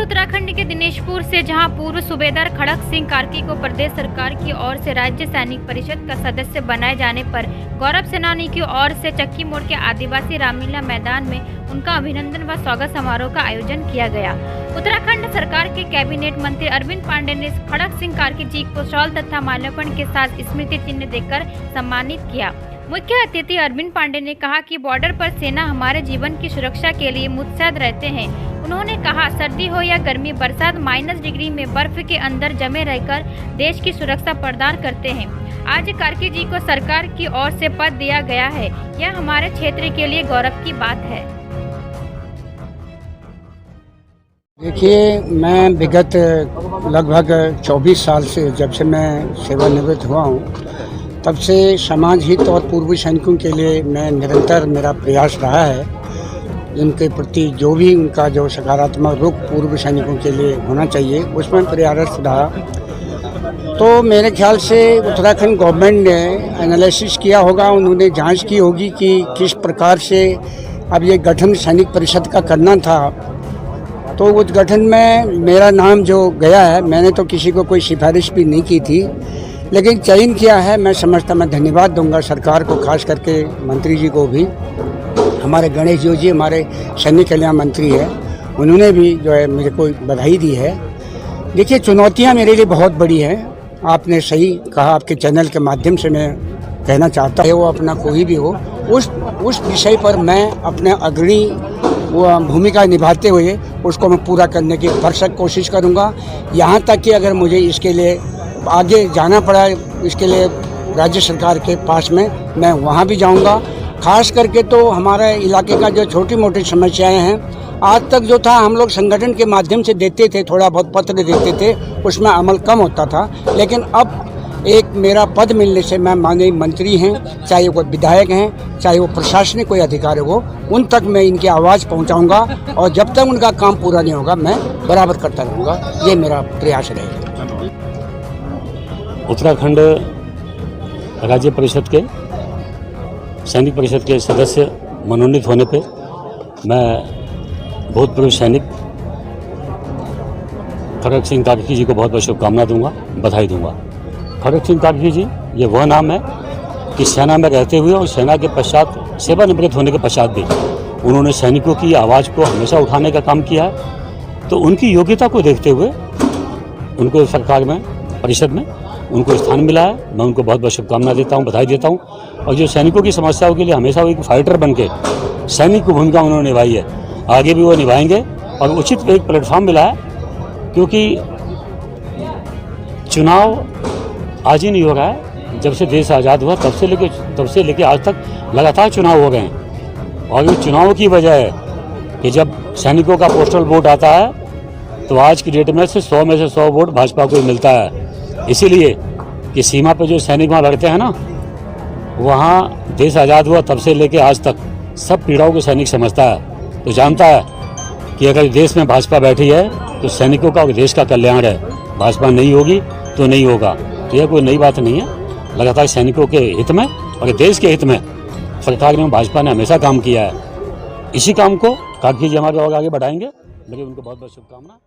उत्तराखंड के दिनेशपुर से, जहां पूर्व सूबेदार खड़क सिंह कार्की को प्रदेश सरकार की ओर से राज्य सैनिक परिषद का सदस्य बनाए जाने पर गौरव सेनानी की ओर से चक्की मोड़ के आदिवासी रामलीला मैदान में उनका अभिनंदन व स्वागत समारोह का आयोजन किया गया। उत्तराखंड सरकार के कैबिनेट मंत्री अरविंद पांडे ने खड़क सिंह कार्की जी को शॉल तथा माल्यार्पण के साथ स्मृति चिन्ह देकर सम्मानित किया। मुख्य अतिथि अरविंद पांडे ने कहा कि बॉर्डर पर सेना हमारे जीवन की सुरक्षा के लिए मुस्तैद रहते हैं। उन्होंने कहा, सर्दी हो या गर्मी, बरसात, -डिग्री में बर्फ के अंदर जमे रहकर देश की सुरक्षा प्रदान करते हैं। आज कार्की जी को सरकार की ओर से पद दिया गया है, यह हमारे क्षेत्र के लिए गौरव की बात है। देखिए, मैं विगत लगभग 24 साल से, जब से मैं सेवानिवृत्त हुआ हूँ, तब से समाज हित और पूर्व सैनिकों के लिए मैं निरंतर मेरा प्रयास रहा है। उनके प्रति जो भी उनका जो सकारात्मक रुख पूर्व सैनिकों के लिए होना चाहिए, उसमें प्रयासरत रहा। तो मेरे ख्याल से उत्तराखंड गवर्नमेंट ने एनालिसिस किया होगा, उन्होंने जांच की होगी कि किस प्रकार से अब ये गठन सैनिक परिषद का करना था। तो उस गठन में मेरा नाम जो गया है, मैंने तो किसी को कोई सिफारिश भी नहीं की थी, लेकिन चयन किया है। मैं समझता, मैं धन्यवाद दूंगा सरकार को, खास करके मंत्री जी को भी। हमारे गणेश जी हमारे सैनिक कल्याण मंत्री है, उन्होंने भी जो है मुझे को बधाई दी है। देखिए, चुनौतियां मेरे लिए बहुत बड़ी हैं। आपने सही कहा, आपके चैनल के माध्यम से मैं कहना चाहता हूँ, वो अपना कोई भी हो, उस विषय पर मैं अपने अग्रणी भूमिका निभाते हुए उसको मैं पूरा करने की भरसक कोशिश करूँगा। यहाँ तक कि अगर मुझे इसके लिए आगे जाना पड़ा, इसके लिए राज्य सरकार के पास में, मैं वहाँ भी जाऊँगा। खास करके तो हमारे इलाके का जो छोटी मोटी समस्याएं हैं, आज तक जो था हम लोग संगठन के माध्यम से देते थे, थोड़ा बहुत पत्र देते थे, उसमें अमल कम होता था। लेकिन अब एक मेरा पद मिलने से, मैं माननीय मंत्री हैं, चाहे वो विधायक हैं, चाहे वो प्रशासनिक कोई अधिकारी हो, उन तक मैं इनकी आवाज़ पहुंचाऊंगा और जब तक उनका काम पूरा नहीं होगा मैं बराबर करता रहूँगा। ये मेरा प्रयास रहेगा। उत्तराखंड राज्य परिषद के सैनिक परिषद के सदस्य मनोनीत होने पे मैं भूतपूर्व सैनिक खड़क सिंह कार्की जी को बहुत बहुत शुभकामना दूंगा, बधाई दूंगा। खड़क सिंह कार्की जी, ये वह नाम है कि सेना में रहते हुए और सेना के पश्चात, सेवानिवृत्त होने के पश्चात भी उन्होंने सैनिकों की आवाज़ को हमेशा उठाने का काम किया है। तो उनकी योग्यता को देखते हुए उनको सरकार में, परिषद में उनको स्थान मिला है। मैं उनको बहुत बहुत शुभकामना देता हूँ, बधाई देता हूँ। और जो सैनिकों की समस्याओं के लिए हमेशा वो एक फाइटर बन के सैनिक की भूमिका उन्होंने निभाई है, आगे भी वो निभाएंगे। और उचित एक प्लेटफॉर्म मिला है, क्योंकि चुनाव आज ही नहीं हो रहा है। जब से देश आज़ाद हुआ तब से लेके आज तक लगातार चुनाव हो गए हैं। और ये चुनाव की वजह है कि जब सैनिकों का पोस्टल वोट आता है तो आज की डेट में से 100 में से 100 वोट भाजपा को मिलता है। इसीलिए कि सीमा पे जो सैनिक वहाँ लड़ते हैं ना, वहाँ देश आज़ाद हुआ तब से लेके आज तक सब पीड़ाओं को सैनिक समझता है। तो जानता है कि अगर देश में भाजपा बैठी है तो सैनिकों का और देश का कल्याण है। भाजपा नहीं होगी तो नहीं होगा। तो यह कोई नई बात नहीं है। लगातार सैनिकों के हित में और देश के हित में सरकार ने, भाजपा ने हमेशा काम किया है। इसी काम को कार्की जी हमारे और आगे बढ़ाएंगे। लेकिन उनको बहुत बहुत शुभकामना।